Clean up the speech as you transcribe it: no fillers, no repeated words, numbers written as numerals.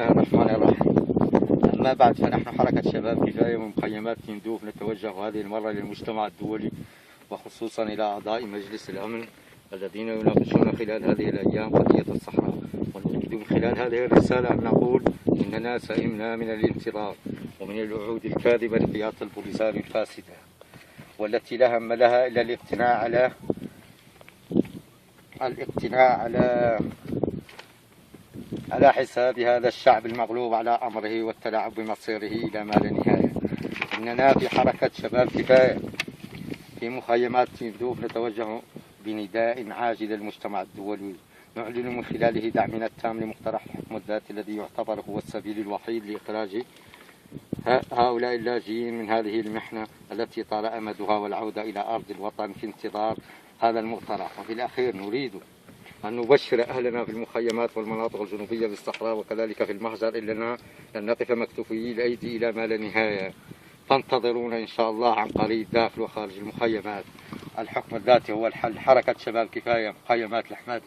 الله الرحمن الرحيم. أما بعد، فنحن حركة شباب كفاية من مخيمات تندوف نتوجه هذه المرة للمجتمع الدولي، وخصوصا إلى أعضاء مجلس الأمن الذين يناقشون خلال هذه الأيام قضية الصحراء، ونريد من خلال هذه الرسالة أن نقول إننا سئمنا من الانتظار ومن الوعود الكاذبة لقيادة البوليسار الفاسدة، والتي لا هم لها إلا الاقتناع على حساب هذا الشعب المغلوب على أمره والتلاعب بمصيره إلى ما لا نهاية. إننا في حركة شباب كفاية في مخيمات تندوف نتوجه بنداء عاجل للمجتمع الدولي، نعلن من خلاله دعمنا التام لمقترح الحكم الذاتي الذي يعتبر هو السبيل الوحيد لإخراج هؤلاء اللاجئين من هذه المحنة التي طال أمدها، والعودة إلى أرض الوطن في انتظار هذا المقترح. وفي الأخير نريد أن نبشر أهلنا في المخيمات والمناطق الجنوبية بالصحراء وكذلك في المهجر إننا لن نقف مكتوفي الأيدي إلى ما لا نهاية، فانتظرونا إن شاء الله عن قريب داخل وخارج المخيمات. الحكم الذاتي هو الحل. حركة شباب كفاية، مخيمات الحمادة.